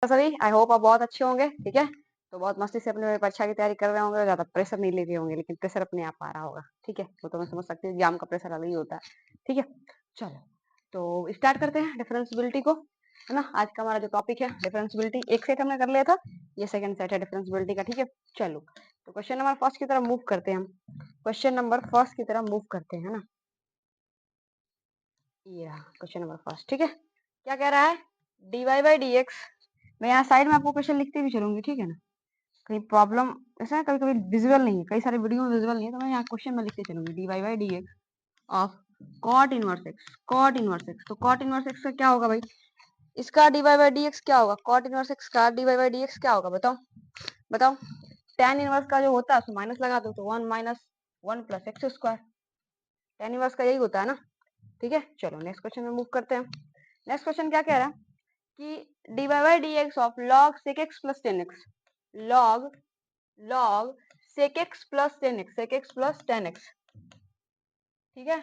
सभी I hope आप बहुत अच्छे होंगे। ठीक है, तो बहुत मस्ती से अपने परीक्षा की तैयारी कर रहे होंगे, ज्यादा प्रेशर नहीं ले रहे होंगे, लेकिन प्रेशर अपने आप आ रहा होगा। ठीक है, वो तो मैं समझ सकती हूँ, एग्जाम का प्रेशर अलग ही होता है। ठीक है, चलो तो स्टार्ट करते हैं डिफरेंशियबिलिटी को, है ना। आज का हमारा जो टॉपिक है डिफरेंशियबिलिटी, एक सेट हमने कर लिया था, ये सेकंड सेट है डिफरेंशियबिलिटी का। ठीक है, चलो तो क्वेश्चन नंबर फर्स्ट की तरफ मूव करते हैं हम। क्वेश्चन नंबर फर्स्ट की तरफ मूव करते हैं ना, ये रहा क्वेश्चन नंबर फर्स्ट। ठीक है, क्या कह रहा है, dy बाई डी एक्स। मैं यहाँ साइड में आपको क्वेश्चन लिखते भी चलूंगी, ठीक है ना, कहीं प्रॉब्लम ऐसा कभी कभी विजुअल नहीं है, कई सारे वीडियो में विजुअल नहीं है, तो मैं यहाँ क्वेश्चन में लिखते चलूंगी dy by d x of cot inverse x. Cot inverse x, तो कॉट इनवर्स एक्स का क्या होगा भाई, इसका dy बाई डी एक्स क्या होगा, कॉट इनवर्स एक्स का dy बाई डी एक्स क्या होगा, बताओ बताओ। tan इनवर्स का जो होता है उसको माइनस लगा दो, तो 1 minus 1 plus x square. tan inverse का यही होता है ना। ठीक है, चलो नेक्स्ट क्वेश्चन में मूव करते हैं। नेक्स्ट क्वेश्चन क्या कह रहा है कि dy by d x of log sec x plus ten x. log log sec x plus ten x, sec x plus ten x. ठीक है,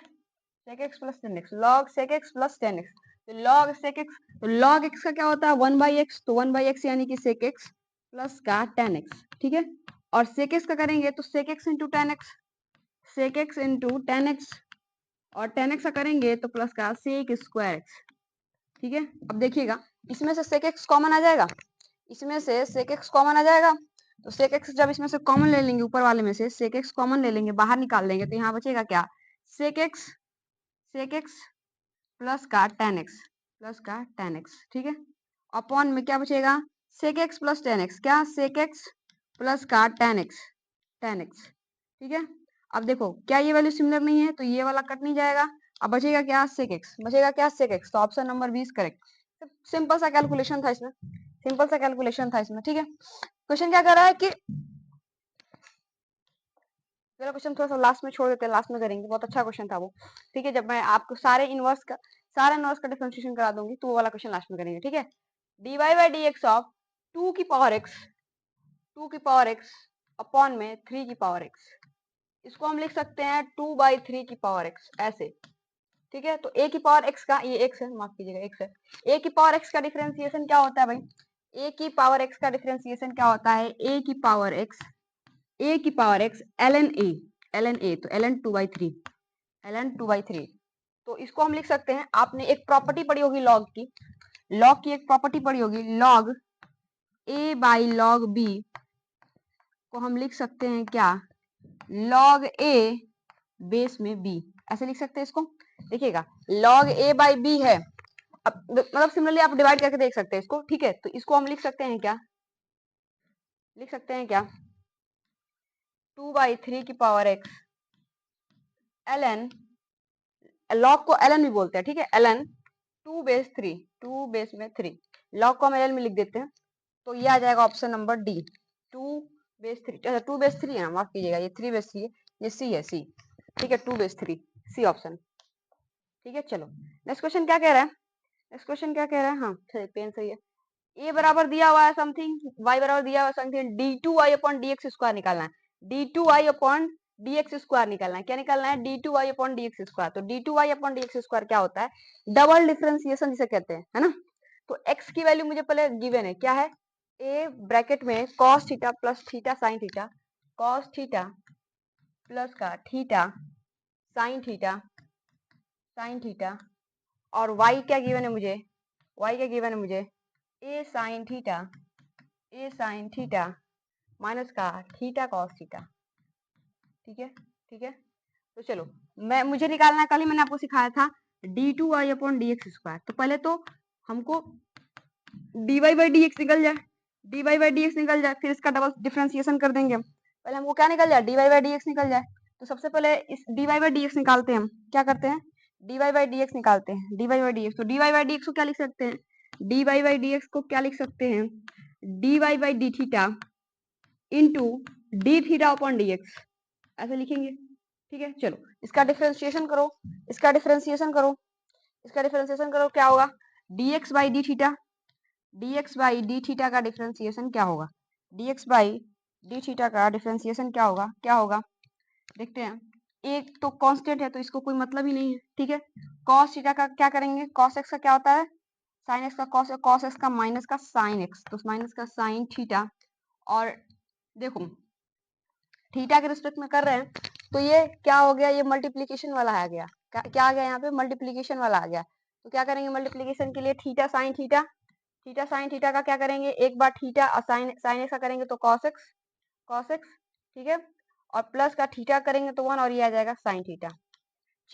sec x plus ten x, log sec x plus ten x. तो log sec x, तो log x का क्या होता है 1 by x, तो 1 by x यानी कि sec x प्लस का टेन एक्स। ठीक है, और sec x का करेंगे तो sec x into tan x, sec x into tan x, और टेन एक्स का करेंगे तो प्लस का sec स्क्वायर एक्स। ठीक है, अब देखिएगा इसमें से sec x कॉमन आ जाएगा, इसमें से sec x कॉमन आ जाएगा, तो sec x जब इसमें से कॉमन ले लेंगे, ऊपर वाले में से sec x कॉमन ले लेंगे, बाहर निकाल लेंगे, तो यहाँ बचेगा क्या, sec x प्लस का tan x, प्लस का tan x। ठीक है, अपॉन में क्या बचेगा, sec x plus tan x, क्या sec x प्लस का tan x, tan x। ठीक है, अब देखो क्या ये वैल्यू सिमिलर नहीं है, तो ये वाला कट नहीं जाएगा, अब बचेगा क्या sec x, बचेगा क्या sec x, तो option number B is correct. Simple सा कैलकुलेशन था इसमें, सिंपल सा कैलकुलेशन था इसमें। ठीक है, क्वेश्चन क्या कर रहा है कि, मेरा क्वेश्चन थोड़ा सा लास्ट में छोड़ देते हैं, लास्ट में करेंगे, बहुत अच्छा क्वेश्चन था वो। ठीक है, जब मैं आपको सारे इनवर्स का डिफरेंशिएशन करा दूंगी, तो वो वाला क्वेश्चन लास्ट में करेंगे। ठीक है, dy by d x of 2 की पावर x, 2 की पावर x अपॉन में 3 की पावर x, इसको हम लिख सकते हैं 2 बाई 3 की पावर x ऐसे। ठीक है, तो a की पावर x का, ये x है, माफ कीजिएगा x है, a की पावर x का डिफरेंशिएशन क्या होता है भाई, a की पावर x का डिफरेंशिएशन क्या होता है, a की पावर x, a की power x ln a, ln a, तो ln 2 बाई 3, ln 2 बाई 3। तो इसको हम लिख सकते हैं, आपने एक प्रॉपर्टी पढ़ी होगी लॉग की, लॉग की एक प्रॉपर्टी पढ़ी होगी, log a by log b को हम लिख सकते हैं क्या, लॉग a बेस में b, ऐसे लिख सकते हैं इसको। देखिएगा लॉग a बाई b है, अब मतलब सिमिलरली आप डिवाइड करके देख सकते हैं इसको। ठीक है, तो इसको हम लिख सकते हैं क्या, लिख सकते हैं क्या, 2 बाई 3 की पावर x ln, लॉग को ln भी बोलते हैं। ठीक है, ln 2 बेस 3, 2 बेस में 3, लॉग को हम ln में लिख देते हैं, तो ये आ जाएगा ऑप्शन नंबर डी, 2 बेस 3। अच्छा 2 बेस 3 है, माफ कीजिएगा, ये 3 बेस 3 है, ये सी है, सी। ठीक है, 2 बेस 3, सी ऑप्शन। ठीक है, चलो नेक्स्ट क्वेश्चन क्या कह रहा है, नेक्स्ट क्वेश्चन क्या कह रहा है, हाँ पेन सही है। ए बराबर दिया हुआ है समथिंग, वाई बराबर दिया हुआ है something, d two y upon d x square निकालना है, d two y upon d x square निकालना है, क्या निकालना है, d two y upon d x square. तो d two y upon d x square क्या होता है, डबल डिफरेंशिएशन जिसे कहते हैं, है ना। तो एक्स की वैल्यू मुझे पहले गिवन है, क्या है, ए ब्रैकेट में cos theta plus theta sine theta, cos theta plus का थीटा साइन थीटा, और वाई क्या गिवन है मुझे, वाई क्या गिवन है मुझे, ए साइन थीटा माइनस का थीटा कॉस थीटा। ठीक है, ठीक है, तो चलो मुझे निकालना है, कल ही मैंने आपको सिखाया था d two y upon d x square. तो पहले तो हमको d y by d x निकल जाए, d y by d x निकल जाए, फिर इसका डबल डिफरेंशिएशन कर देंगे हम। पहले हमको क्या निकल जाए, d y by d x निकल जाए। तो सबसे पहले इस d y by d x निकालते हैं हम, क्या करते हैं, d y by d x निकालते हैं, d y by d x. तो d y by d x को क्या लिख सकते हैं, d y by d x को क्या लिख सकते हैं, d y by d theta into d theta upon d x, ऐसे लिखेंगे। ठीक है, चलो इसका डिफरेंशिएशन करो, इसका डिफरेंशिएशन करो, इसका डिफरेंशिएशन करो, क्या होगा, dx by d theta, dx by d theta का डिफरेंशिएशन क्या होगा, dx बाई डी थीटा का डिफरेंशिएशन क्या होगा, क्या होगा, देखते हैं। एक तो कांस्टेंट है, तो इसको कोई मतलब ही नहीं है। ठीक है, cos थीटा का क्या करेंगे, cos x का क्या होता है साइन एक्स का कॉस, कॉस एक्स का माइनस का साइन एक्स, तो माइनस का साइन थीटा। और देखो थीटा के रिस्पेक्ट में कर रहे हैं तो ये क्या हो गया, ये मल्टीप्लीकेशन वाला आ गया। क्या आ गया यहाँ पे, मल्टीप्लीकेशन वाला आ गया। तो क्या करेंगे मल्टीप्लीकेशन के लिए, theta sine theta, theta sine theta का क्या करेंगे, एक बार थीटा और साइन साइन एक्स का करेंगे तो कॉस एक्स, कॉस एक्स, ठीक है। और प्लस का थीटा करेंगे तो 1 और ये आ जाएगा साइन थीटा।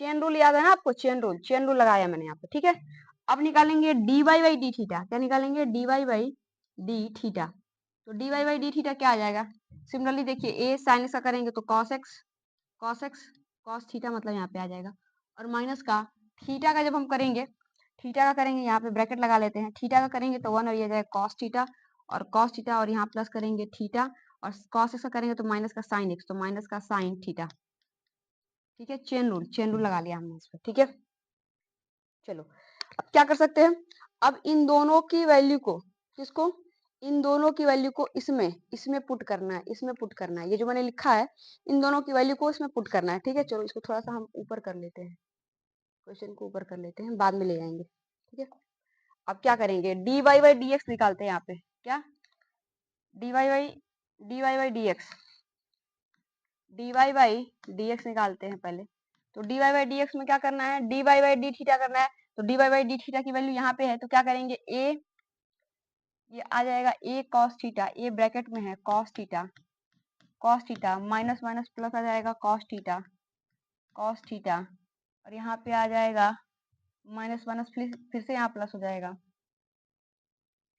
चेन रूल याद है ना आपको, चेन रूल लगाया मैंने यहाँ पे, ठीक है। अब निकालेंगे d y by d theta, क्या निकालेंगे, d y by d theta. तो d y by d theta क्या आ जाएगा, सिमिलरली देखिए ए साइन एक्स का करेंगे तो cos x, cos x cos theta मतलब यहाँ पे आ जाएगा। और माइनस का थीटा का जब हम करेंगे, थीटा का करेंगे यहाँ पे ब्रैकेट लगा लेते हैं, थीटा का करेंगे तो 1 और ये जाएगा कॉस थीटा, और कॉस थीटा और यहाँ प्लस करेंगे थीटा, और कॉस एक्स का करेंगे तो माइनस का साइन एक्स, तो माइनस का साइन थीटा, ठीक है। चेन रूल लगा लिया हमने इस पर, ठीक है। चलो अब क्या कर सकते हैं, अब इन दोनों की वैल्यू को, किसको, इन दोनों की वैल्यू को इसमें इसमें पुट करना है, इसमें पुट करना है। ये जो मैंने लिखा है इन दोनों की वैल्यू को इसमें पुट करना है, ठीक है। चलो इसको थोड़ा सा हम ऊपर कर लेते हैं, क्वेश्चन को ऊपर कर लेते हैं, बाद में ले जाएंगे, ठीक है। अब क्या करेंगे, d y by d x निकालते हैं यहाँ पे, क्या, d y by d x, d y by d x निकालते हैं पहले। तो d y by d x में क्या करना है, d y by d theta करना है। तो d y by d theta की वैल्यू यहाँ पे है तो क्या करेंगे, ए, ये आ जाएगा a cos theta, a bracket में है cos theta, cos theta minus minus plus आ जाएगा कॉस थीटा, कॉस थीटा, और यहाँ पे आ जाएगा माइनस माइनस फिर से यहाँ प्लस हो जाएगा।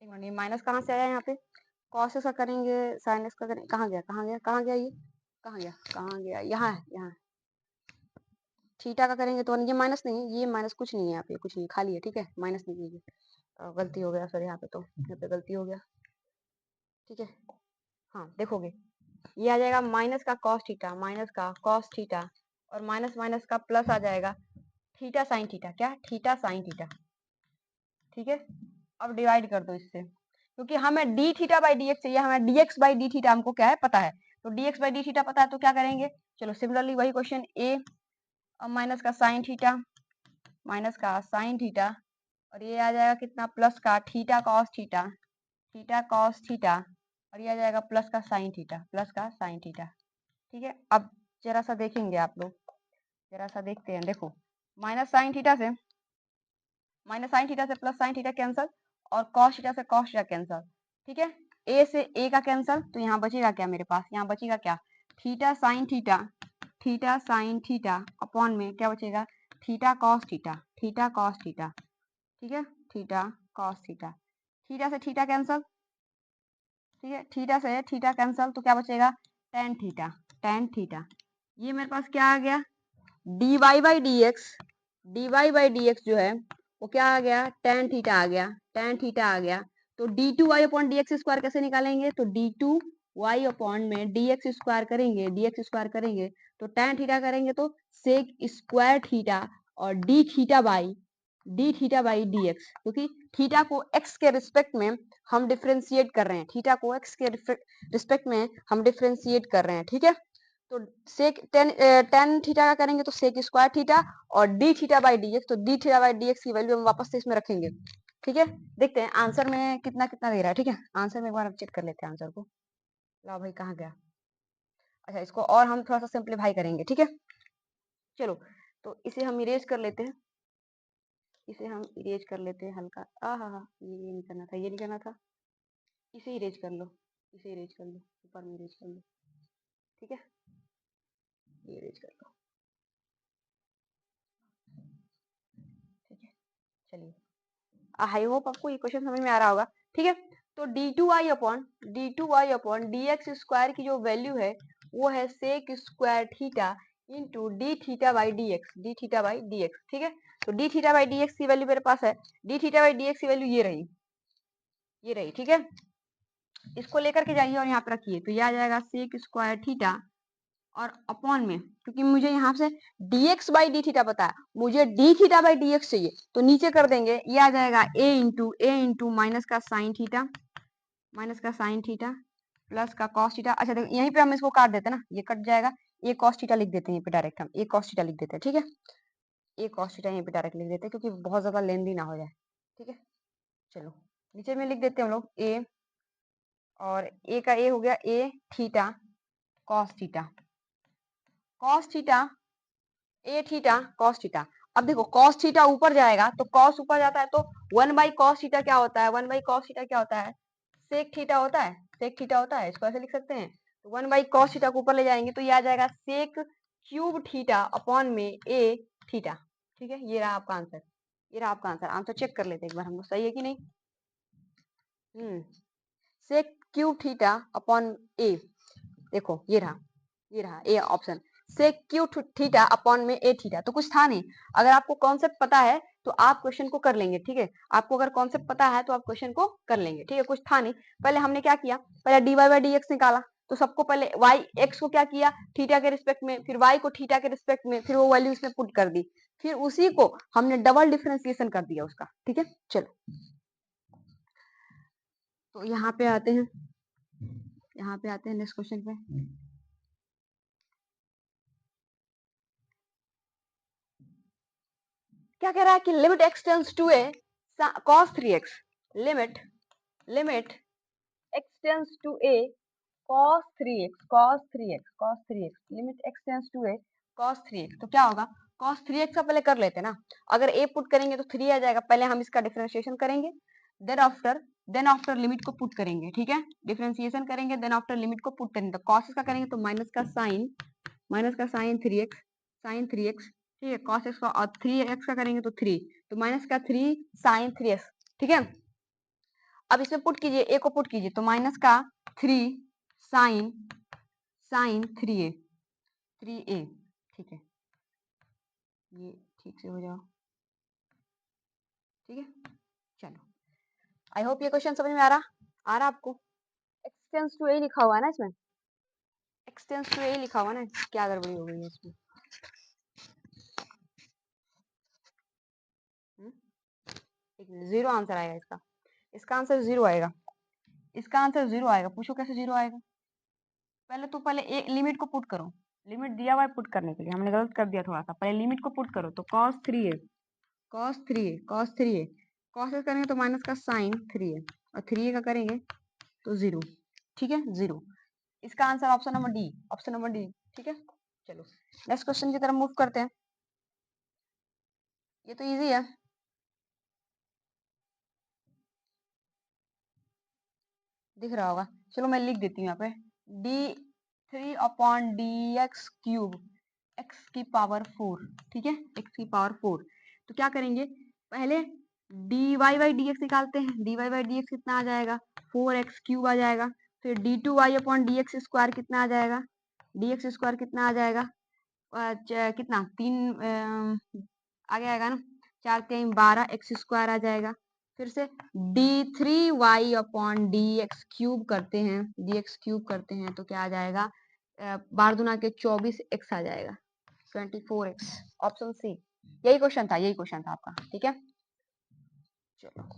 एक मिनट, ये माइनस कहाँ से आया यहाँ पे, कॉस का करेंगे साइन एक्स का करेंगे, कहाँ गया कहाँ गया कहाँ गया, ये कहाँ गया कहाँ गया, यहाँ है यहाँ। थीटा का करेंगे तो ये माइनस नहीं, ये माइनस कुछ नहीं है यहाँ पे, कुछ नहीं खाली है, ठीक है, माइनस नहीं कीजिए, गलती हो गया सर, यहाँ पे तो यहाँ पे गलती हो गया, ठीक है। हाँ देखोगे ये आ जाएगा माइनस का कॉस थीटा, माइनस का कॉस थीटा, और माइनस माइनस का प्लस आ जाएगा थीटा साइन थीटा, क्या, थीटा साइन थीटा, ठीक है। अब डिवाइड कर दो इससे, क्योंकि हमें D theta by d x चाहिए, हमें D x by d theta हमको क्या है पता है, तो D x by d theta पता है तो क्या करेंगे, चलो सिमिलरली वही क्वेश्चन ए, अब माइनस का साइन थीटा, माइनस का साइन थीटा, और ये आ जाएगा कितना, प्लस का theta cos theta, theta cos theta, और ये आ जाएगा प्लस का साइन थीटा, प्लस का साइन थीटा, ठीक है। अब जरा सा देखेंगे आप लोग, जरा सा देखते हैं, देखो माइनस साइन थीटा से, माइनस साइन थीटा से प्लस साइन थीटा कैंसल, और कॉस थीटा से कॉस थीटा कैंसल, ठीक है। ए से ए का कैंसल, तो यहाँ बचेगा क्या मेरे पास, यहाँ बचेगा क्या, theta sine theta, theta sine theta upon में क्या बचेगा, theta cos theta, theta cos theta, ठीक है, थीटा कॉस थीटा, थीटा से थीटा कैंसल, ठीक है, थीटा से थीटा कैंसल, तो क्या बचेगा, टेन थीटा, टेन थीटा। ये मेरे पास क्या आ गया, d y by d x, d y by d x जो है वो क्या आ गया, टेन थीटा आ गया, टेन थीटा आ गया। तो d two y upon d x square कैसे निकालेंगे, तो डी टू वाई अपॉन में डी एक्स स्क्वायर करेंगे, डी एक्स स्क्वायर करेंगे तो टेन थीटा करेंगे तो सेक स्क्वायर थीटा, और d theta by d x, क्योंकि थीटा को एक्स के रिस्पेक्ट में हम डिफ्रेंशिएट कर रहे हैं, थीटा को एक्स के रिस्पेक्ट में हम डिफ्रेंशिएट कर रहे हैं, ठीक है। तो सेक टेन थीटा का करेंगे तो सेक स्क्वायर थीटा, और d theta by d x, तो d theta by d x की वैल्यू हम वापस से इसमें रखेंगे, ठीक है। देखते हैं आंसर में कितना कितना दे रहा है, ठीक है। आंसर में एक बार चेक कर लेते हैं आंसर को, ला भाई कहाँ गया, अच्छा इसको और हम थोड़ा सा सिंप्लीफाई करेंगे, ठीक है। चलो तो इसे हम इरेज कर लेते हैं, इसे हम इरेज कर लेते हैं हल्का, हाँ ये नहीं करना था, ये नहीं करना था, इसे इरेज कर लो, इसे इरेज कर लो, ऊपर में इरेज कर लो, ठीक है, ये इरेज कर लो, ठीक है। चलिए आई होप आपको ये क्वेश्चन समझ में आ रहा होगा, ठीक है। तो d2y अपॉन dx स्क्वायर की जो वैल्यू है वो है sec square theta into d theta by d x, d theta by d x, ठीक है। तो d theta by d x की वैल्यू मेरे पास है, d theta by d x की वैल्यू ये रही, ठीक है। इसको लेकर के जाइए और यहाँ पे रखिए, तो ये आ जाएगा सेक स्क्वायर थीटा, और अपॉन में क्योंकि मुझे यहाँ से dx बाई डी थीटा पता है, मुझे D theta by d x चाहिए, तो नीचे कर देंगे, ये आ जाएगा ए इंटू माइनस का साइन थीटा, माइनस का साइन थीटा प्लस का कॉस थीटा। अच्छा देखो यहीं पे हम इसको काट देते हैं ना, ये कट जाएगा, ए कॉस थीटा लिख देते हैं यहाँ पे डायरेक्ट, हम ए कॉस थीटा लिख देते हैं, ठीक है। ए कॉस थीटा यहाँ पे डायरेक्ट लिख देते हैं क्योंकि बहुत ज्यादा लेंदी ना हो जाए, ठीक है। चलो नीचे में लिख देते हैं हम लोग ए, और ए का ए हो गया a theta cos theta, cos theta a theta cos theta. अब देखो कॉस थीटा ऊपर जाएगा तो कॉस ऊपर जाता है तो 1/cos थीटा क्या होता है, 1/cos थीटा क्या होता है, सेक थीटा होता है, सेक थीटा होता है, इसको ऐसे लिख सकते हैं। तो 1/cos थीटा को ऊपर ले जाएंगे तो ये आ जाएगा सेक क्यूब थीटा अपॉन में ए थीटा। ठीक है, ये रहा आपका आंसर, ये रहा आपका आंसर। आंसर चेक कर लेते हैं एक बार हम लोग, सही है कि नहीं। Sec cube theta upon a, देखो ये रहा A option, sec cube theta upon में ए थीटा। तो कुछ था नहीं, अगर आपको कॉन्सेप्ट पता है तो आप क्वेश्चन को कर लेंगे। ठीक है, आपको अगर कॉन्सेप्ट पता है तो आप क्वेश्चन को कर लेंगे। ठीक है, कुछ था नहीं। पहले हमने क्या किया, पहले dy/dx निकाला, तो सबको पहले y x को क्या किया, थीटा के रिस्पेक्ट में, फिर y को थीटा के रिस्पेक्ट में, फिर वो वैल्यू इसमें पुट कर दी, फिर उसी को हमने डबल डिफरेंशिएशन कर दिया उसका। ठीक है, चलो तो यहाँ पे आते हैं, यहाँ पे आते हैं नेक्स्ट क्वेश्चन पे। क्या कह रहा है कि limit x tends to a cos 3x, limit x tends to a cos 3x, limit x tends to a cos 3x, तो क्या होगा, cos 3x का पहले कर लेते हैं ना। अगर a पुट करेंगे तो 3 आ जाएगा, पहले हम इसका डिफरेंशिएशन करेंगे, देन आफ्टर लिमिट को पुट करेंगे। ठीक है, डिफरेंशिएशन करेंगे, देन आफ्टर लिमिट को पुट करेंगे, तो cos का करेंगे तो माइनस का साइन 3x, ठीक है, cos x का, और 3x का करेंगे तो 3, तो माइनस का 3 साइन 3x। ठीक है, अब इसमें पुट कीजिए, a को पुट कीजिए, तो माइनस का 3 साइन 3a, ठीक है, ये ठीक से हो जाओ। ठीक है, चलो आई होप ये क्वेश्चन समझ में आ रहा आपको। एक्सटेंस टू ए लिखा हुआ है ना इसमें, एक्सटेंस टू ए लिखा हुआ ना, क्या गड़बड़ी हो गई है इसमें। जीरो आंसर आएगा इसका, इसका आंसर जीरो आएगा, इसका आंसर जीरो आएगा। पूछो कैसे जीरो आएगा, पहले एक लिमिट को पुट करो, लिमिट दिया हुआ है पुट करने के लिए, हमने गलत कर दिया थोड़ा सा, पहले लिमिट को पुट करो, तो cos 3a cos से करेंगे तो माइनस का साइन 3a, और 3a का करेंगे तो जीरो। ठीक है, जीरो, इसका answer option number D, option number D. ठीक है, चलो नेक्स्ट क्वेश्चन की तरफ मूव करते हैं, ये तो इजी है। दिख रहा होगा, चलो मैं लिख देती हूँ यहाँ पे, d3/dx³ x की पावर 4। ठीक है, x की पावर 4, तो क्या करेंगे, पहले dy/dx निकालते हैं, dy/dx कितना आ जाएगा, 4x³ आ जाएगा, फिर d2y/dx² कितना आ जाएगा, dx² कितना आ जाएगा, कितना 3 आगे आएगा ना, 4×3 = 12 x² आ जाएगा, फिर से d3y/dx³ करते हैं तो क्या आ जाएगा, 12×2 = 24x आ जाएगा, 24x, ऑप्शन सी। यही क्वेश्चन था आपका। ठीक है, चलो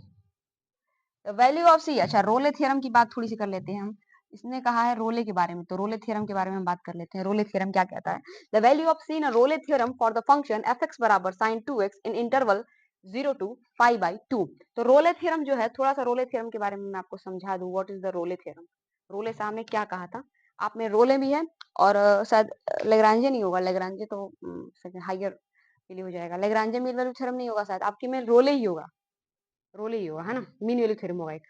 वैल्यू ऑफ सी, अच्छा रोले थ्योरम की बात थोड़ी सी कर लेते हैं हम। इसने कहा है रोले के बारे में, तो रोले थ्योरम के बारे में हम बात कर लेते हैं। रोले थ्योरम क्या कहता है, the value of c in Rolle theorem for the function fx बराबर sin 2x in interval 0 to π/2। तो रोले थ्योरम जो है, थोड़ा सा रोले थ्योरम के बारे में मैं आपको समझा दूं, what is the Rolle theorem. Rolle साहब ने क्या कहा था, आप में रोले भी है, और शायद लेग्रांजे नहीं होगा, लेग्रांजे तो हाइयर के लिए हो जाएगा, लेग्रांजे मीन वैल्यू थ्योरम नहीं होगा, शायद आपके में रोले ही होगा, है ना, मीन वैल्यू थ्योरम होगा एक।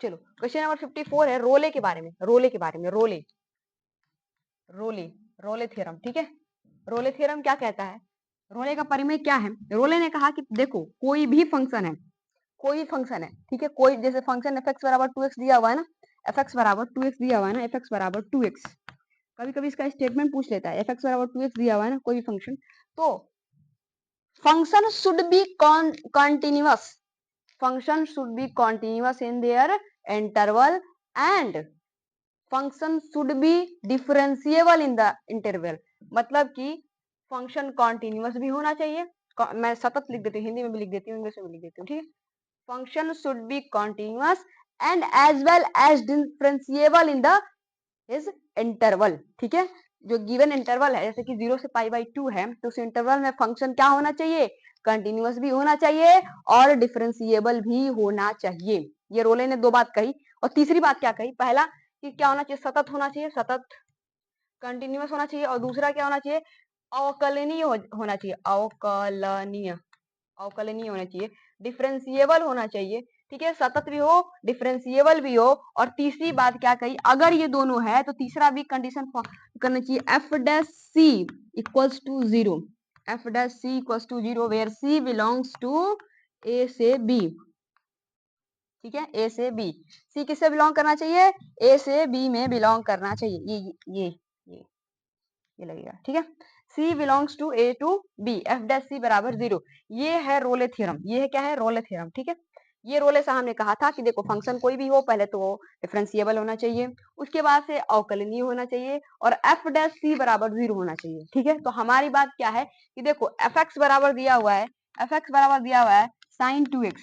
चलो क्वेश्चन नंबर 54 है रोले के बारे में, रोले थ्योरम। ठीक है, रोले थ्योरम क्या कहता है, रोले का परिमेय क्या है, रोले ने कहा कि देखो कोई भी फंक्शन है, ठीक है, कोई जैसे फंक्शन fx बराबर 2x दिया हुआ है ना, fx बराबर 2x दिया हुआ है ना, fx बराबर 2x, कभी कभी इसका स्टेटमेंट पूछ लेता है, fx बराबर 2x दिया हुआ है ना कोई भी फंक्शन, तो function should B continuous, function should be continuous in their interval and function should be differentiable in the interval। मतलब कि फंक्शन कॉन्टिन्यूअस भी होना चाहिए, मैं सतत लिख देती हूँ, हिंदी में भी लिख देती हूँ, इंग्लिश में भी लिख देती हूँ। ठीक है, function should be continuous and as well as differentiable in the is interval. ठीक है, जो गिवन इंटरवल है, जैसे कि 0 से π/2 है, तो उस इंटरवल में फंक्शन क्या होना चाहिए, कंटिन्यूअस भी होना चाहिए और डिफरेंशिएबल भी होना चाहिए। ये रोले ने दो बात कही। और तीसरी बात क्या कही? पहला कि क्या होना चाहिए? सतत होना चाहिए, सतत कंटिन्यूअस होना चाहिए। और दूसरा क्या होना चाहिए? अवकलनीय होना चाहिए, अवकलनीय, अवकलनीय होना चाहिए, डिफरेंशिएबल होना चाहिए। ठीक है, सतत भी हो, डिफरेंशिएबल भी हो। और तीसरी बात क्या कही? अगर ये दोनों है तो तीसरा भी कंडीशन करना चाहिए, f dash c equals to zero, f dash c equals to zero where c belongs to a से बी। ठीक है, ए से बी। सी किससे बिलोंग करना चाहिए? ए से बी में बिलोंग करना चाहिए। ये ये लगेगा। ठीक है, c belongs to a to b, f dash c बराबर जीरो। ये है रोले थ्योरम। ये है क्या है? रोले थ्योरम। ठीक है, ये रोले साहब ने कहा था कि देखो फंक्शन कोई भी हो, पहले तो वो डिफरेंशिएबल होना चाहिए, उसके बाद से अवकलनीय होना चाहिए और एफ डैश सी बराबर जीरो होना चाहिए। ठीक है, तो हमारी बात क्या है कि देखो एफ एक्स बराबर दिया हुआ है, एफ एक्स बराबर दिया हुआ है साइन 2x।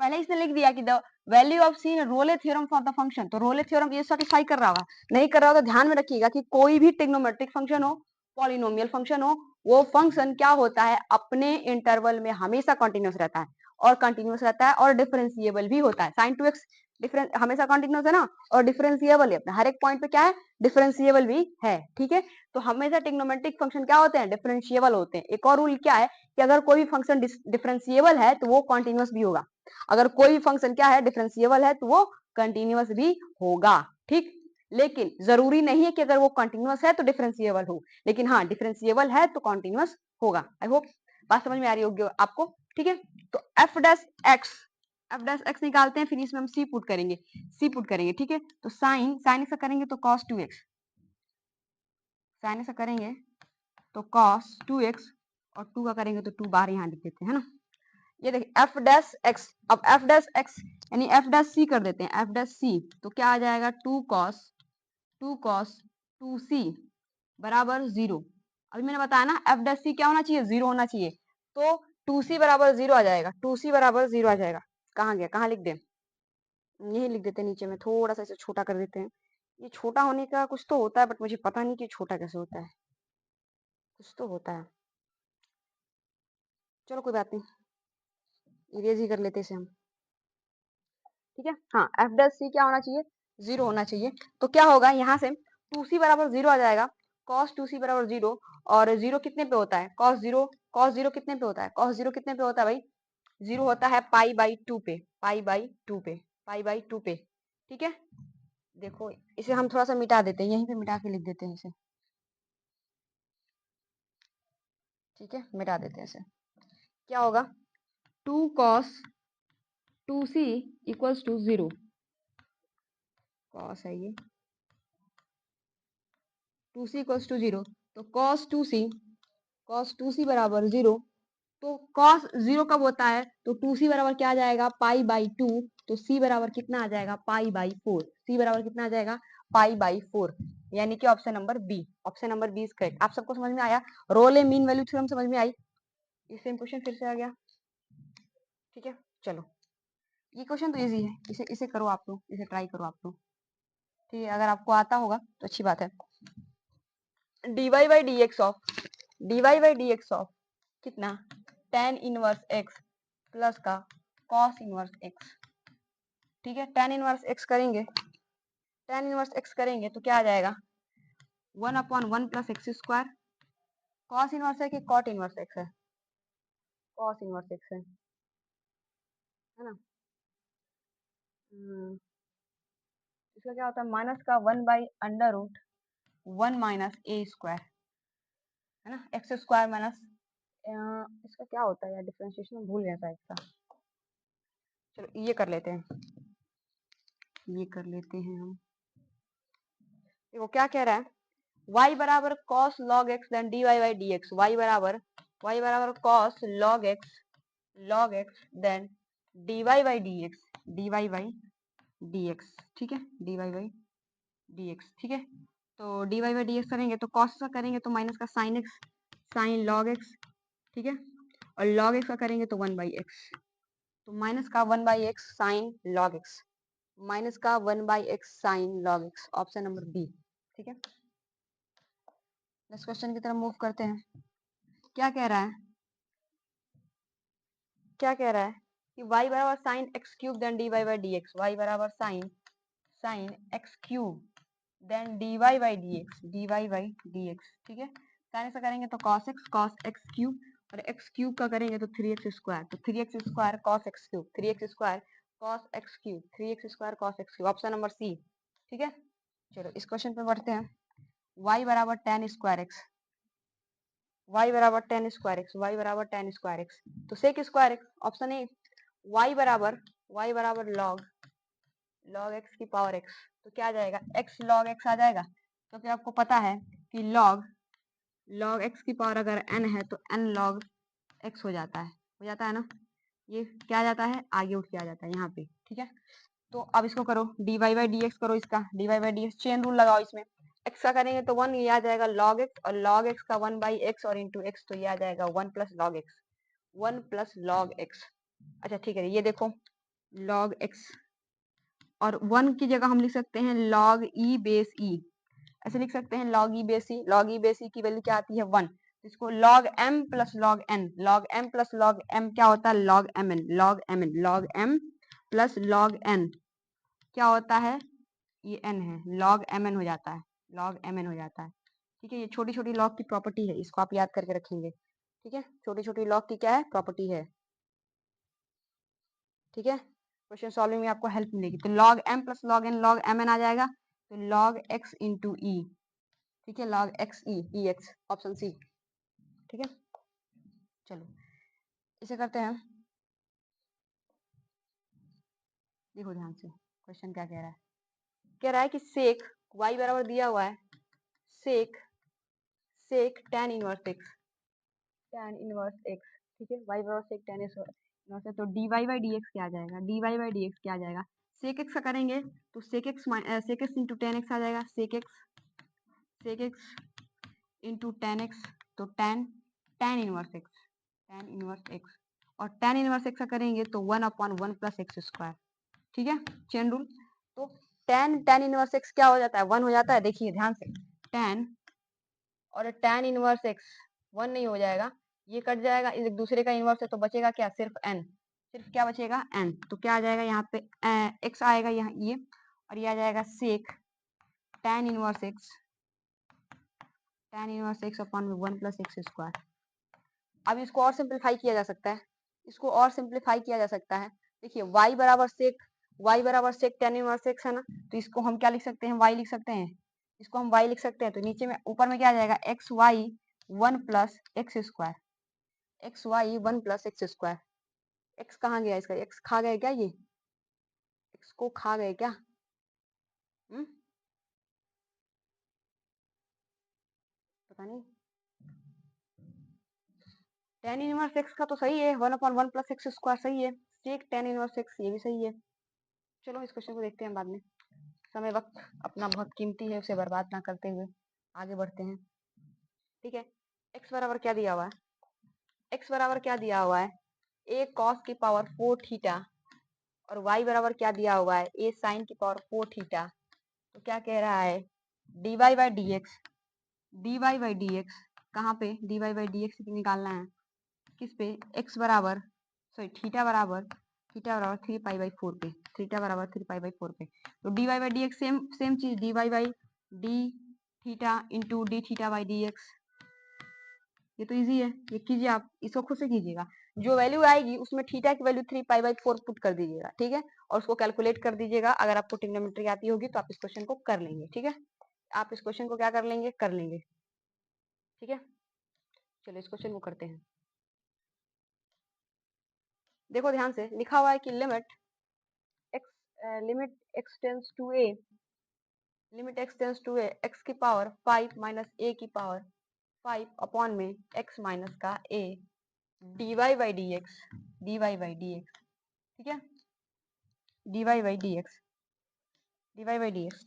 पहले इसने लिख दिया कि the value of c in Rolle theorem for the function. तो रोले थ्योरम ये सेटिस्फाई कर रहा होगा, नहीं कर रहा हो तो ध्यान में रखिएगा कि कोई भी ट्रिग्नोमेट्रिक फंक्शन हो, पॉलिनोमियल फंक्शन हो, वो फंक्शन क्या होता है? अपने इंटरवल में हमेशा कंटिन्यूअस रहता है, और कंटिन्यूअस रहता है और डिफरेंशिएबल भी होता है। साइन 2x डिफरेंस हमेशा कंटिन्यूअस है ना, और डिफरेंशिएबल है, हर एक पॉइंट पे क्या है? डिफरेंशिएबल भी है। ठीक है, तो हमेशा ट्रिग्नोमेट्रिक फंक्शन क्या होते हैं? डिफरेंशिएबल होते हैं। एक और रूल क्या है कि अगर कोई भी फंक्शन डिफरेंशिएबल है तो वो कॉन्टिन्यूअस भी होगा, अगर कोई फंक्शन क्या है? डिफरेंशिएबल है तो वो कंटिन्यूअस भी होगा। ठीक, लेकिन जरूरी नहीं है कि अगर वो कंटिन्यूअस है तो डिफरेंशिएबल हो, लेकिन हाँ डिफरेंशिएबल है तो कंटिन्यूअस होगा। आई होप बात समझ में आ रही होगी आपको। ठीक है, तो F dash x, F dash x निकालते हैं, फिर इसमें हम सी पुट करेंगे, सी पुट करेंगे। ठीक है, तो साइन साइन ऐसा करेंगे तो cos 2x, साइन ऐसा करेंगे तो cos 2x, और 2 का करेंगे तो 2 बाहर यहाँ लिख देते हैं, है ना। ये देखिए एफ डैश एक्स, अब एफ डैश एक्स यानी एफ डैश सी कर देते हैं, एफ डैश सी तो क्या आ जाएगा? 2 cos 2c बराबर जीरो। अभी मैंने बताया ना एफ डैश सी क्या होना चाहिए? जीरो होना चाहिए। तो 2c बराबर जीरो आ जाएगा, 2c बराबर जीरो आ जाएगा। कहाँ गया? कहाँ लिख दे? यही लिख देते हैं नीचे में, थोड़ा सा इसे छोटा कर देते हैं। ये छोटा होने का कुछ तो होता है, बट मुझे पता नहीं कि छोटा कैसे होता है, कुछ तो होता है। चलो कोई बात नहीं, इरेज ही कर लेते इसे हम। ठीक है, हाँ एफ डैश सी क्या होना चाहिए? जीरो होना चाहिए। तो क्या होगा यहाँ से? 2c बराबर जीरो आ जाएगा, cos 2c बराबर जीरो। और जीरो कितने पे होता है? cos जीरो कितने पे होता है? cos जीरो कितने पे होता है भाई? जीरो होता है पाई बाई टू पे, पाई बाई टू पे, पाई बाई टू पे। ठीक है, देखो इसे हम थोड़ा सा मिटा देते हैं, यहीं पे मिटा के लिख देते हैं इसे। ठीक है, मिटा देते हैं इसे। क्या होगा? 2 cos 2c equals to zero, cos है ये, 2c इक्वल्स टू जीरो। तो cos 2c बराबर जीरो। तो cos जीरो कब होता है? तो 2c बराबर क्या आ जाएगा? Pi by two. तो c बराबर कितना आ जाएगा? Pi by four. c बराबर कितना आ जाएगा? Pi by four. यानी कि option number B, option number B is correct. आप सबको समझ में आया? रोले मीन वैल्यू थ्योरम समझ में आई? ये सेम क्वेश्चन फिर से आ गया। ठीक है, चलो ये क्वेश्चन तो इजी है, इसे इसे करो आप लोग, इसे ट्राई करो आप लोग। ठीक है, अगर आपको आता होगा तो अच्छी बात है। dy by d x of, dy by d x of कितना? tan इनवर्स x प्लस का cos इनवर्स x। ठीक है, tan इनवर्स x करेंगे, tan इनवर्स x करेंगे तो क्या आ जाएगा? 1/1 plus x square. cos inverse है कि cot इनवर्स x है? cos इनवर्स x है ना। इसका क्या होता है? माइनस का 1 by under root 1 minus a square, है ना, एक्स स्क्वायर माइनस, इसका क्या होता है यार? डिफरेंशिएशन भूल गया था इसका। चलो ये कर लेते हैं, ये कर लेते हैं हम। देखो क्या कह रहा है? y बराबर cos log x then dy by d x, y बराबर cos log x then dy by d x, dy by d x. ठीक है, dy बाई डी एक्स। ठीक है, तो dy बाई डी एक्स करेंगे तो cos का करेंगे तो माइनस का sin x, sin log x। ठीक है, और log x का करेंगे तो 1 बाई एक्स, तो माइनस का 1 by x sine log x, minus का 1 by x sine log x, option number B. ठीक है, नेक्स्ट क्वेश्चन की तरफ मूव करते हैं। क्या कह रहा है? क्या कह रहा है कि y बराबर sine x cube then d y by d x, y बराबर sine x cube then d y by d x. ठीक है, साइन से करेंगे तो कॉस एक्स क्यूब, और एक्स क्यूब का करेंगे तो 3x स्क्वायर, तो 3x square cos x cube, 3x square cos x cube, 3x square cos x cube, option number c. ठीक है, चलो इस क्वेश्चन पे बढ़ते हैं। y बराबर tan स्क्वायर एक्स, y बराबर tan स्क्वायर एक्स, y बराबर tan स्क्वायर एक्स, तो sec square x, option A. y बराबर लॉग एक्स की पावर एक्स, तो क्या आ जाएगा, x लॉग एक्स आ जाएगा, क्योंकि आपको पता है कि लॉग एक्स की पावर अगर n है तो n लॉग x हो जाता है ना, ये क्या आ जाता है, आगे उठ के आ जाता है यहाँ पे। ठीक है, तो अब इसको करो d y by d x करो, इसका d y by d x chain rule लगाओ, इसमें एक्स का करेंगे तो 1, ये आ जाएगा लॉग एक्स, और लॉग एक्स का 1 बाई एक्स और इंटू एक्स, तो ये आ जाएगा 1 plus log x, 1 plus log x. अच्छा ठीक है, ये देखो लॉग एक्स, और 1 की जगह हम लिख सकते हैं लॉग ई बेस ई, ऐसे लिख सकते हैं लॉग ई बेस ई, लॉग ई बेस ई की वैल्यू क्या आती है 1, इसको log m plus log n, log m plus log m क्या होता है, log mn, log m plus log n क्या होता है, ये n है, log mn हो जाता है, log mn हो जाता है। ठीक है, ये छोटी छोटी log की प्रॉपर्टी है, इसको आप याद करके रखेंगे। ठीक है, छोटी छोटी log की क्या है, प्रॉपर्टी है। ठीक है, क्वेश्चन सॉल्विंग में आपको हेल्प मिलेगी। तो log m plus log n, log mn आ जाएगा, तो log x इंटू ई। ठीक है, log x ई एक्स, ऑप्शन सी। ठीक है, चलो इसे करते हैं, देखो ध्यान से क्वेश्चन क्या कह रहा है कि सेक y बराबर दिया हुआ है, सेक tan इनवर्स x, ठीक है, y बराबर सेक tan इनवर्स है, तो dy बाई dx क्या आ जाएगा, dy बाई dx क्या आ जाएगा, सेक x का करेंगे तो सेक x इंटू टेन एक्स आ जाएगा, सेक x इंटू टेन एक्स, तो tan इनवर्स x, और tan इनवर्स x का करेंगे तो 1/1 प्लस एक्स स्क्वायर। ठीक है, चेन रूल, तो tan इनवर्स x क्या हो जाता है, 1 हो जाता है, देखिए ध्यान से, tan इनवर्स x 1 नहीं हो जाएगा, ये कट जाएगा, एक दूसरे का इनवर्स है, तो बचेगा क्या, सिर्फ n, सिर्फ क्या बचेगा, n, तो क्या आ जाएगा यहाँ पे x आएगा यहाँ ये, और ये आ जाएगा सेक tan इनवर्स x अपॉन में 1 प्लस एक्स स्क्वायर। अब इसको और सिंप्लीफाई किया जा सकता है, देखिए y बराबर सेक tan इनवर्स x है ना, तो इसको हम क्या लिख सकते हैं, y लिख सकते हैं, इसको हम y लिख सकते हैं, तो नीचे में ऊपर में क्या आ जाएगा, x y 1 plus x square, x कहाँ गया, इसका एक्स खा गए क्या, ये एक्स को खा गए क्या, पता नहीं, tan इनवर्स x का तो सही है, 1/1 प्लस एक्स स्क्वायर सही है, सेक tan इनवर्स x ये भी सही है। चलो इस क्वेश्चन को देखते हैं बाद में, समय वक्त अपना बहुत कीमती है, उसे बर्बाद ना करते हुए आगे बढ़ते हैं। ठीक है, x बराबर क्या दिया हुआ है, a cos की पावर 4 थीटा, और y बराबर क्या दिया हुआ है, a sin की पावर 4 थीटा, तो क्या कह रहा है, dy बाई डी एक्स कहाँ पे, dy बाई डी एक्स निकालना है, किस पे, x बराबर थीटा बराबर 3 पाई बाई 4 पे, थीटा बराबर 3 पाई बाई 4 पे, तो dy by d x same चीज, dy by d theta into d theta by d x, ये तो इजी है, ये कीजिए आप, इसको खुद से कीजिएगा, जो वैल्यू आएगी उसमें थीटा की वैल्यू 3 पाई बाई 4 पुट कर दीजिएगा। ठीक है, और उसको कैलकुलेट कर दीजिएगा, अगर आपको ट्रिग्नोमेट्री आती होगी तो आप इस क्वेश्चन को कर लेंगे। ठीक है, आप इस क्वेश्चन को क्या कर लेंगे। ठीक है, चलो इस क्वेश्चन को करते हैं, देखो ध्यान से, लिखा हुआ है कि limit x tends to a x की पावर 5 माइनस ए की पावर 5 अपॉन में x माइनस का a dy by d x, ठीक है, dy बाई डी एक्स,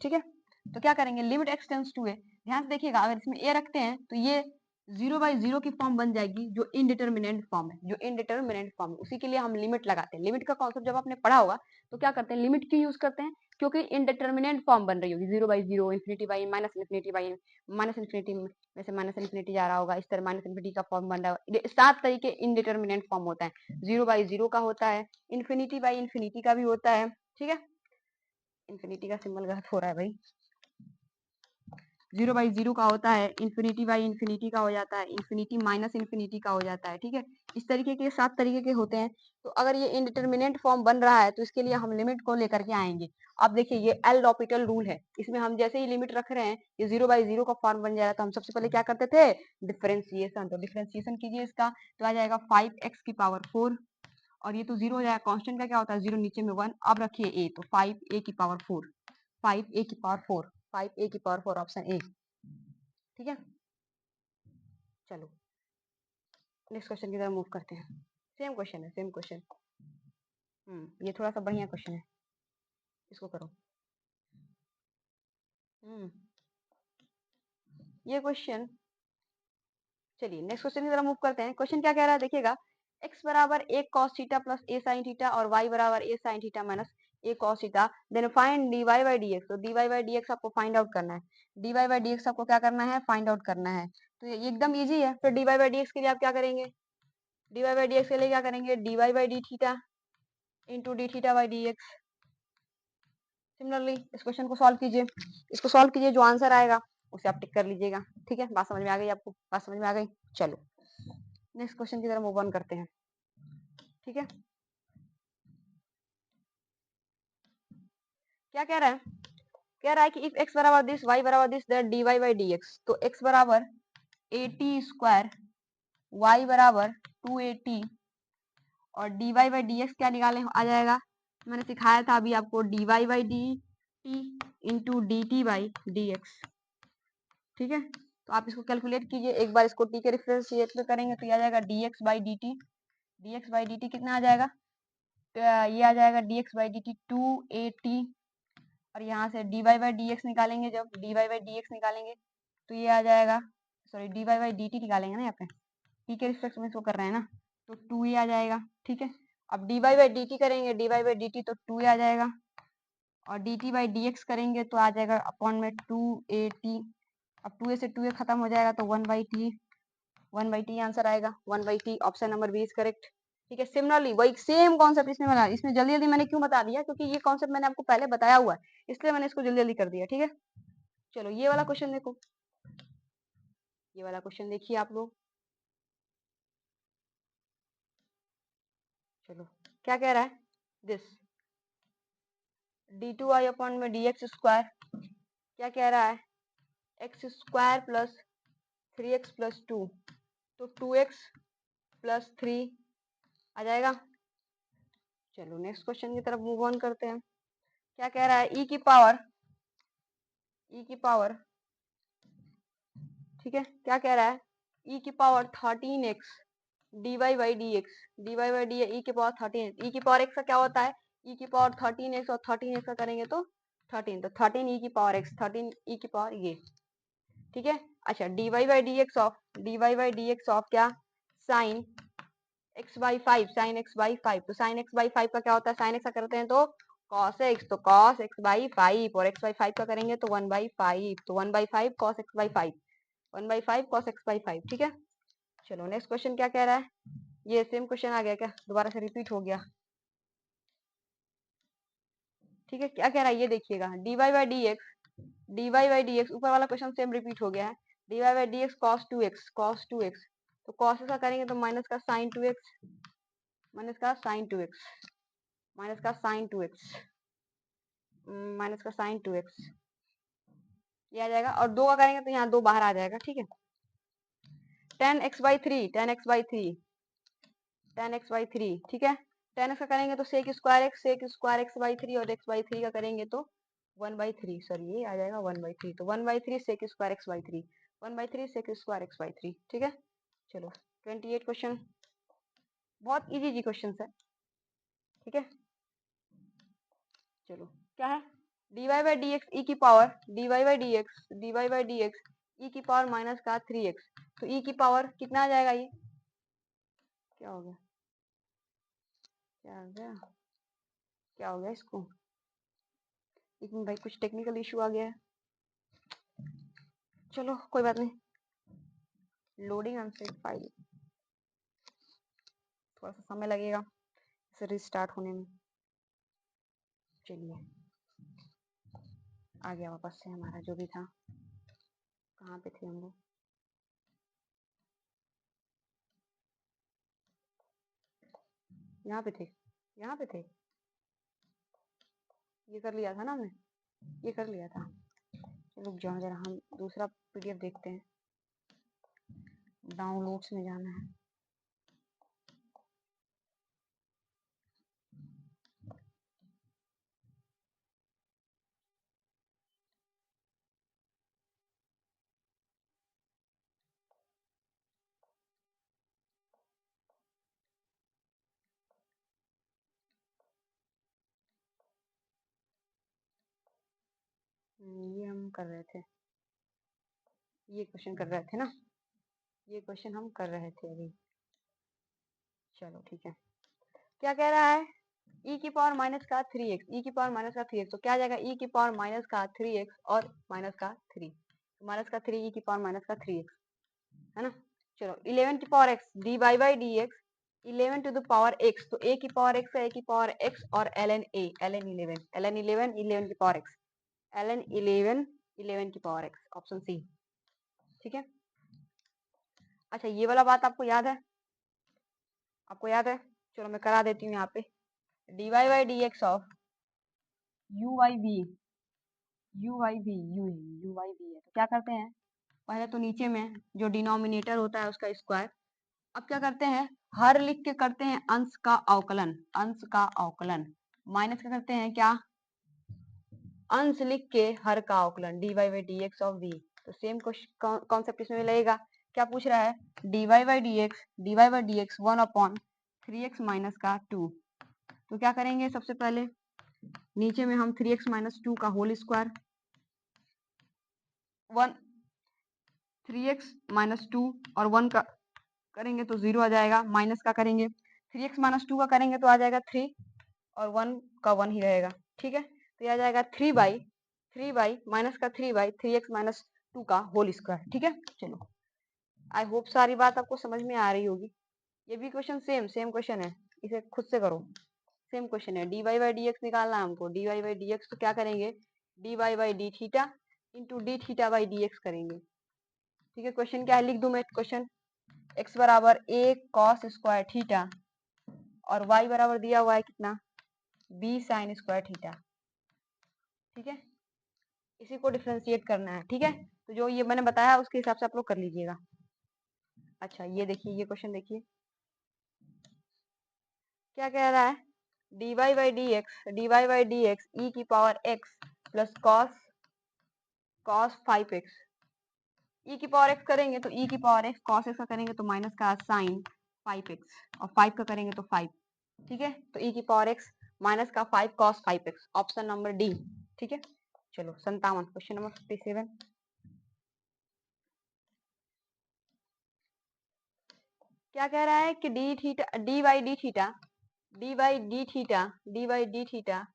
ठीक है, तो क्या करेंगे, लिमिट x टेंस टू ए, ध्यान से देखिएगा, अगर इसमें a रखते हैं तो ये 0/0 की फॉर्म बन जाएगी जो इनडिटर्मिनेंट फॉर्म है, जो इनडिटर्मिनेंट फॉर्म है उसी के लिए हम लिमिट लगाते हैं। लिमिट का कॉन्सेप्ट जब आपने पढ़ा होगा तो क्या करते हैं, लिमिट क्यों यूज करते हैं, क्योंकि इनडिटर्मिनेंट फॉर्म बन रही होगी 0/0, infinity by minus infinity by minus infinity में से माइनस इन्फिनिटी जा रहा होगा, इस तरह माइनस इन्फिनिटी का फॉर्म बन रहा है। 7 तरीके इनडिटर्मिनेंट फॉर्म होता है, 0/0 का होता है, इन्फिनिटी बाई इन्फिनिटी का भी होता है, ठीक है। इन्फिनिटी का सिंबल गलत हो रहा है भाई, 0/0 का होता है, इन्फिनिटी बाई इन्फिनिटी का हो जाता है, इन्फिनिटी माइनस इन्फिनिटी का हो जाता है, ठीक है। इस तरीके के 7 तरीके के होते हैं। तो अगर ये इनडिटर्मिनेंट फॉर्म बन रहा है तो इसके लिए हम लिमिट को लेकर के आएंगे। अब देखिए ये एल लॉपिटल रूल है, इसमें हम जैसे ही लिमिट रख रहे हैं ये 0/0 का फॉर्म बन जाएगा, तो हम सबसे पहले क्या करते थे, डिफरेंशिएशन। तो डिफरेंशिएशन कीजिए इसका, तो आ जाएगा 5x की पावर 4, और ये तो 0 हो जाएगा, कांस्टेंट का क्या होता है 0, नीचे में 1, अब रखिए a, तो 5a की पावर 4, 5a की पावर 4, 5a की पावर 4 ऑप्शन ए, ठीक है। चलो नेक्स्ट क्वेश्चन की तरफ मूव करते हैं। सेम क्वेश्चन है, सेम क्वेश्चन। ये थोड़ा सा बढ़िया क्वेश्चन है, इसको करो। ये क्वेश्चन, चलिए नेक्स्ट क्वेश्चन की तरफ मूव करते हैं। क्वेश्चन क्या कह रहा है देखिएगा, x बराबर a cos theta plus a sin theta और y बराबर a sin theta minus a cos theta, then find dy by dx। तो dy by dx आपको फाइंड आउट करना है, dy by dx आपको क्या करना है, फाइंड आउट करना है। तो ये एकदम इजी है। फिर dy by dx के लिए आप क्या करेंगे, dy by dx के लिए क्या करेंगे, dy by d theta into d theta by d x. Similarly इस क्वेश्चन को सॉल्व कीजिए, इसको सॉल्व कीजिए, जो आंसर आएगा उसे आप टिक कर लीजिएगा, ठीक है। बात समझ में आ गई आपको, बात समझ में आ गई। चलो नेक्स्ट क्वेश्चन की तरफ मूव ऑन करते हैं, ठीक है। क्या कह रहा है, कह रहा है कि इफ x बराबर दिस, y बराबर this, that dy by dx। तो x बराबर 80 स्क्वायर, y बराबर 280 और dy बाई dx क्या निकाले आ जाएगा, मैंने सिखाया था अभी आपको, dy by dt into D T by d x, ठीक है। तो आप इसको कैलकुलेट कीजिए, एक बार इसको t के रेफरेंस में करेंगे तो ये आ जाएगा dx बाई dt कितना आ जाएगा, तो ये आ जाएगा dx बाई dt 280, और यहाँ से dy बाई dx निकालेंगे, जब dy बाई dx निकालेंगे तो ये आ जाएगा, सॉरी dy बाई dt निकालेंगे ना, यहाँ पे t के रिस्पेक्ट में इसको कर रहे हैं ना, तो 2 ये आ जाएगा, ठीक है। अब dy बाई dt करेंगे, dy बाई dt तो 2 आ जाएगा, और dt बाई dx करेंगे तो आ जाएगा अपॉन में 280। अब 2a से 2a खत्म हो जाएगा तो 1/t, 1/t आंसर आएगा, 1/t option number B is correct, ठीक है। सिमिलरली वही सेम कॉन्सेप्ट इसमें बना, इसमें जल्दी जल्दी मैंने क्यों बता दिया, क्योंकि ये कॉन्सेप्ट मैंने आपको पहले बताया हुआ है, इसलिए मैंने इसको जल्दी जल्दी कर दिया, ठीक है। चलो ये वाला क्वेश्चन देखो, ये वाला क्वेश्चन देखिए आप लोग। चलो क्या कह रहा है, दिस d2y अपॉन में dx स्क्वायर, क्या कह रहा है, x square plus 3x plus 2, तो 2x प्लस 3 आ जाएगा। चलो नेक्स्ट क्वेश्चन की तरफ मूव ऑन करते हैं। क्या कह रहा है, e की पावर, ठीक है, क्या कह रहा है, e की power 13x dy by dx, dy by D e की पावर 13, e की पावर x का क्या होता है, e की पावर 13x, और 13x का करेंगे तो 13, तो 13 e की पावर x, 13 e की पावर ये, ठीक है। अच्छा dy बाई dx ऑफ क्या, sine x by 5, sine x by 5, तो साइन x बाई 5 का क्या होता है, साइन x का करते हैं तो cos x, तो cos x बाई 5, और x बाई 5 का करेंगे तो 1/5, तो 1/5 cos x by 5, 1/5 cos x by 5, ठीक है। चलो नेक्स्ट क्वेश्चन क्या कह रहा है, ये सेम क्वेश्चन आ गया क्या, दोबारा से रिपीट हो गया, ठीक है। क्या कह रहा है ये देखिएगा, dy बाई डी एक्स, ऊपर वाला क्वेश्चन सेम रिपीट हो गया है, dy by d x cos 2x, तो cos का करेंगे तो माइनस का sin 2x, माइनस का sin 2x, माइनस का sin 2x, माइनस का sin 2x, ये आ जाएगा, और 2 का करेंगे तो यहाँ 2 बाहर आ जाएगा, ठीक है। tan x by 3, tan x by 3, tan x by 3, ठीक है। tan x का करेंगे तो sec स्क्वायर x बाई 3, और x बाई 3 का करेंगे तो 1/3, सॉरी ये आ जाएगा 1/3, तो 1/3 sec square x by 3, 1/3 sec square x by 3, ठीक है। चलो 28 क्वेश्चन, बहुत इजी जी क्वेश्चन है, ठीक है। चलो क्या है, dy बाई डी एक्स ई की power dy by d x e की पावर माइनस का 3x, तो e की पावर कितना आ जाएगा? ये क्या हो गया, क्या हो गया, क्या हो गया इसको? इसमें भाई कुछ टेक्निकल इशू आ गया है, चलो कोई बात नहीं। लोडिंग अनसेव फाइल, थोड़ा सा समय लगेगा इसे रिस्टार्ट होने में। चलिए आ गया वापस से हमारा जो भी था। कहाँ पे थे हम लोग? यहाँ पे थे, यहाँ पे थे, ये कर लिया था ना हमने, ये कर लिया था। रुक जाओ जरा, हम दूसरा पीडीएफ देखते हैं। डाउनलोड्स में जाना है। ये हम कर रहे थे, ये क्वेश्चन कर रहे थे ना, ये क्वेश्चन हम कर रहे थे अभी। चलो ठीक है, क्या कह रहा है? e की पावर माइनस का 3x, e की पावर माइनस का 3x, तो क्या आ जाएगा? e की पावर माइनस का 3x और माइनस का 3, माइनस का 3 e की पावर माइनस का 3x, है ना। चलो 11 की power x dy by d x, 11 to the power x, तो a की पावर x है, a की पावर x और ln a, ln 11, ln 11, 11 की पावर x, ln 11, 11 की पावर x, ऑप्शन सी, ठीक है। अच्छा ये वाला बात आपको याद है? आपको याद है? चलो मैं करा देती हूँ यहाँ पे, dy by d x of u by v, u by v, u by v है, तो क्या करते हैं? पहले तो नीचे में जो डिनोमिनेटर होता है उसका स्क्वायर, अब क्या करते हैं? हर लिख के करते हैं अंश का अवकलन, अंश का अवकलन, माइनस का करते हैं क्या? अंश लिख के हर का अवकलन, dy by d x of v। तो सेम कॉन्सेप्ट इसमें लगेगा। क्या पूछ रहा है? dy by d x, dy by d x 1/3x minus का 2, तो क्या करेंगे? सबसे पहले नीचे में हम 3x माइनस 2 का होल स्क्वायर, 3x माइनस 2 और 1 का करेंगे तो 0 आ जाएगा, माइनस का करेंगे 3x माइनस 2 का करेंगे तो आ जाएगा 3 और 1 का 1 ही रहेगा, ठीक है। तो ये आ जाएगा 3 बाई माइनस का 3/3x माइनस 2 का होल स्क्वायर, ठीक है। चलो आई होप सारी बात आपको समझ में आ रही होगी। ये भी क्वेश्चन सेम क्वेश्चन है, इसे खुद से करो, सेम क्वेश्चन है। D y by d x निकालना है हमको, d y by d x, तो क्या करेंगे? D y by d theta into d theta by d x करेंगे, ठीक है। क्वेश्चन क्या है लिख दूं मैं? क्वेश्चन x बराबर a cos स्क्वायर थीटा और y बराबर दिया हुआ है कितना? b साइन स्क्वायर थीटा, ठीक है। इसी को डिफरेंशिएट करना है, ठीक है। तो जो ये मैंने बताया उसके हिसाब से आप लोग कर लीजिएगा। अच्छा ये देखिए, ये क्वेश्चन देखिए क्या कह रहा है? dy by d x, dy by d x e की power x plus cos 5x, e की पावर x करेंगे तो e की पावर x, cos x का करेंगे तो माइनस का साइन 5x और 5 का करेंगे तो 5, ठीक है। तो e की पावर x माइनस का 5 cos 5x, option number D, ठीक है। चलो 57, क्वेश्चन नंबर 57 क्या कह रहा है कि D theta, D by d theta, D by d theta, D by d theta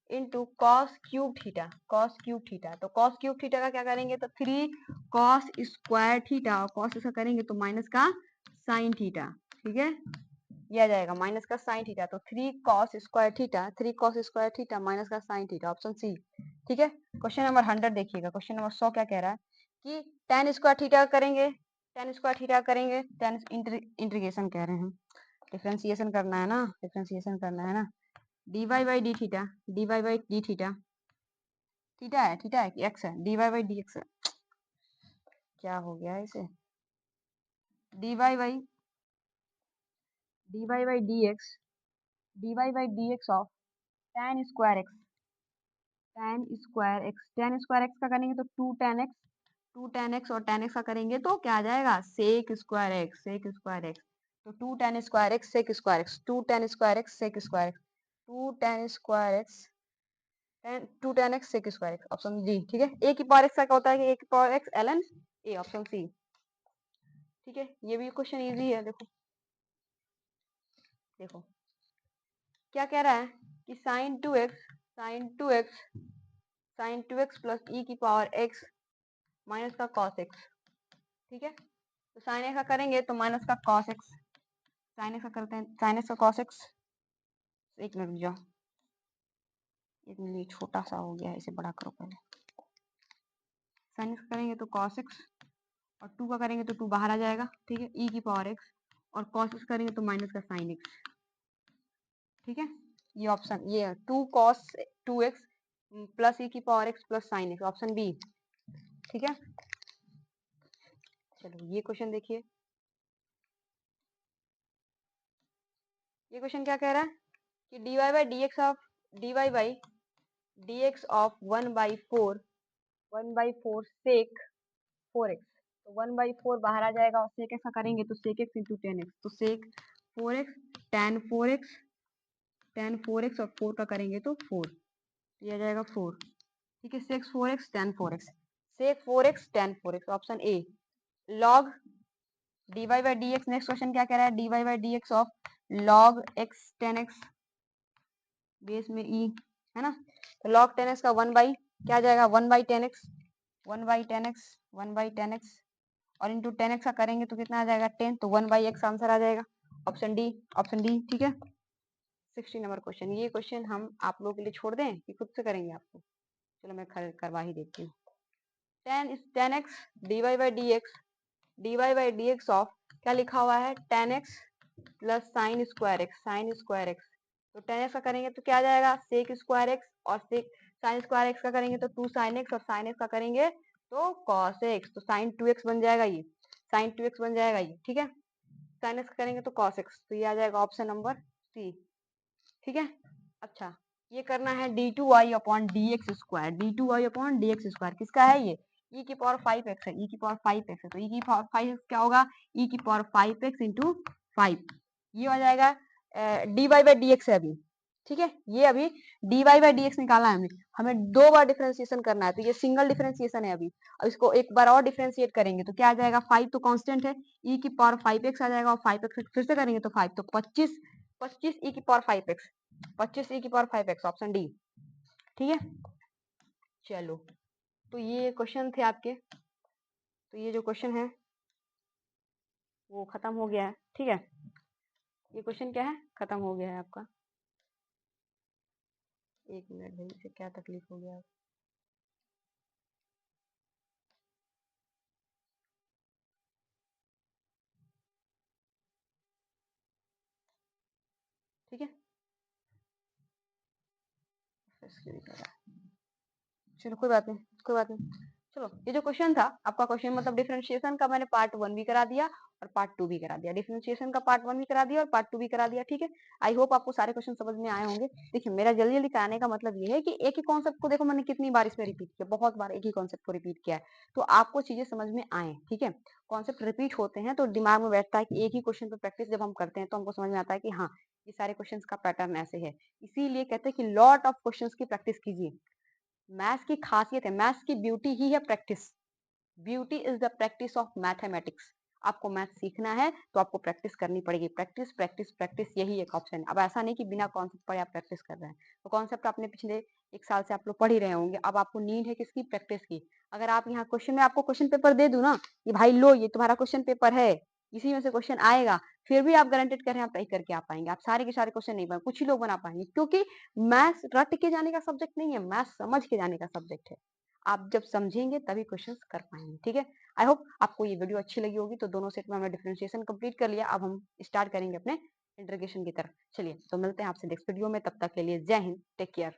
into cos cube theta, cos cube theta, तो कॉस क्यूब थीटा का क्या करेंगे? तो 3 कॉस स्क्वायर थीटा और कॉस ऐसा करेंगे तो माइनस का साइन थीटा, ठीक है। यह आ जाएगा माइनस का साइन थीटा, तो 3 cos square theta, 3 cos square theta minus का साइन थीटा, ऑप्शन सी, ठीक है। क्वेश्चन नंबर 100 देखिएगा, क्वेश्चन नंबर 100 क्या कह रहा है कि tan स्क्वायर थीटा करेंगे, tan स्क्वायर थीटा करेंगे, tan इंटीग्रेशन कह रहे हैं, डिफरेंशिएशन करना है ना, डिफरेंशिएशन करना है ना। dy by d theta, dy by d theta, theta है कि x है? dy बाई डी एक्स है, क्या हो गया इसे? dy by d x, dy by d x of tan square x, tan square x, tan square x का करेंगे तो 2 tan x, 2 tan x और tan x का करेंगे तो क्या आ जाएगा? sec square x, sec square x, तो 2 tan square x sec square x, 2 tan square x sec square x, 2 tan square x, 2 tan x sec square x, option जी, ठीक है। a की पावर x का क्या होता है कि a की पावर x ln ए, ऑप्शन सी। ठीक है, ये भी क्वेश्चन इजी है। देखो देखो क्या कह रहा है कि sign to x plus e की पावर एक्स माइनस का कॉस एक्स। ठीक है, तो साइन एक्स का करेंगे तो माइनस का कॉस एक्स, साइन एक्स का करते हैं, साइन एक्स का कॉस एक्स। एक मिनट रुक जाओ, एक मिनट, छोटा सा हो गया है, इसे बड़ा करो पहले। साइन एक्स करेंगे तो कॉस एक्स, और 2 का करेंगे तो 2 बाहर आ जाएगा। ठीक है, ई की पावर एक्स, और कॉस एक्स करेंगे तो माइनस का साइन एक्स। ठीक है, ये ऑप्शन, ये 2 कॉस 2x प्लस ई की power x plus sine x, option B. ठीक है, चलो ये क्वेश्चन देखिए। ये क्वेश्चन क्या कह रहा है कि dy by d x of 1/4 sec 4x, तो 1/4 बाहर आ जाएगा, और सेक एक्स का करेंगे तो sec x into tan x, तो सेक 4x tan 4x और 4 का करेंगे तो 4, ये आ जाएगा 4। ठीक है, सेक 4x tan 4x, option A. log dy by d x, next question क्या कह रहा है, dy by d x of log x tan x base में e, है ना, तो log tan x का 1 बाई क्या आ जाएगा, 1 by tan x, 1 by tan x, 1 by tan x, और इंटू tan x का करेंगे तो कितना आ जाएगा 10, तो 1 बाई x आंसर आ जाएगा, ऑप्शन डी, ऑप्शन डी। ठीक है, 60 नंबर क्वेश्चन। ये क्वेश्चन हम आप लोगों के लिए छोड़ दें कि खुद से करेंगे आपको, चलो मैं करवा ही देती हूँ। tan x dy by d x of क्या लिखा हुआ है, tan x plus sine square x, तो tan x का करेंगे तो क्या आ जाएगा, सेक स्क्वायर एक्स, और सेक साइन स्क्वायर एक्स का करेंगे तो 2 साइन एक्स, और साइन एक्स का करेंगे तो कॉस एक्स, तो साइन 2x बन जाएगा, ये साइन 2x बन जाएगा ये। ठीक है, साइन एक्स करेंगे तो कॉस एक्स, तो ये आ जाएगा ऑप्शन नंबर सी। ठीक है, अच्छा ये करना है d2y upon d x square, किसका है ये, e की पावर 5x है, e की पावर 5x है, तो e की पावर 5x क्या होगा, e की पावर 5x इंटू 5, ये हो जाएगा dy बाई डी एक्स है अभी। ठीक है, ये अभी dy बाई डी एक्स निकाला है हमें 2 बार डिफरेंशिएशन करना है, तो ये सिंगल डिफरेंशिएशन है अभी। अब इसको एक बार और डिफरेंशिएट करेंगे तो क्या आ जाएगा, 5 तो कांस्टेंट है, e की पावर 5x आ जाएगा, और 5x फिर से करेंगे तो 5, तो 25 e की पावर 5x, 25 e की पावर 5x, ऑप्शन डी। ठीक है, चलो तो ये क्वेश्चन थे आपके, तो ये जो क्वेश्चन है वो खत्म हो गया है। ठीक है, ये क्वेश्चन क्या है, खत्म हो गया है आपका। एक मिनट भाई, इसे क्या तकलीफ हो गया। ठीक है, चलो कोई बात नहीं, कोई बात नहीं। चलो ये जो क्वेश्चन था आपका, क्वेश्चन मतलब डिफरेंशिएशन का मैंने पार्ट 1 भी करा दिया और पार्ट 2 भी करा दिया, डिफरेंशिएशन का पार्ट 1 भी करा दिया और पार्ट 2 भी करा दिया। ठीक है, आई होप आपको सारे क्वेश्चन समझ में आए होंगे। देखिए मेरा जल्दी जल्दी कराने का मतलब ये है कि एक ही कॉन्सेप्ट को देखो मैंने कितनी बार इसमें रिपीट किया, बहुत बार एक ही कॉन्सेप्ट को रिपीट किया है, तो आपको चीजें समझ में आए। ठीक है, कॉन्सेप्ट रिपीट होते हैं तो दिमाग में बैठता है कि एक ही क्वेश्चन पे प्रैक्टिस जब हम करते हैं तो हमको समझ में आता है कि हाँ ये सारे क्वेश्चन का पैटर्न ऐसे है। इसीलिए कहते हैं कि लॉट ऑफ क्वेश्चन की प्रैक्टिस कीजिए। मैथ्स की खासियत है, मैथ्स की ब्यूटी ही है practice. Beauty is the practice of mathematics. आपको मैथ सीखना है तो आपको प्रैक्टिस करनी पड़ेगी, प्रैक्टिस प्रैक्टिस प्रैक्टिस, यही एक ऑप्शन है। अब ऐसा नहीं कि बिना कॉन्सेप्ट पढ़े आप प्रैक्टिस कर रहे हैं, तो कॉन्सेप्ट आपने पिछले 1 साल से आप लोग पढ़ ही रहे होंगे, अब आपको नीड है किसकी, प्रैक्टिस की। अगर आप यहाँ क्वेश्चन में आपको क्वेश्चन पेपर दे दूं ना, ये भाई लो ये तुम्हारा क्वेश्चन पेपर है, इसी में से क्वेश्चन आएगा, फिर भी आप गारंटेड कर रहे हैं आप ट्राई करके आ पाएंगे, आप सारे के सारे क्वेश्चन नहीं बना, कुछ ही लोग बना पाएंगे, क्योंकि मैथ्स रट के जाने का सब्जेक्ट नहीं है, मैथ्स समझ के जाने का सब्जेक्ट है। आप जब समझेंगे तभी क्वेश्चंस कर पाएंगे। ठीक है, आई होप आपको ये वीडियो अच्छी लगी होगी। तो दोनों सेट में हमने डिफरेंशिएशन कंप्लीट कर लिया, अब हम स्टार्ट करेंगे अपने इंटीग्रेशन की तरफ। चलिए तो मिलते हैं आपसे नेक्स्ट वीडियो में, तब तक के लिए जय हिंद, टेक केयर।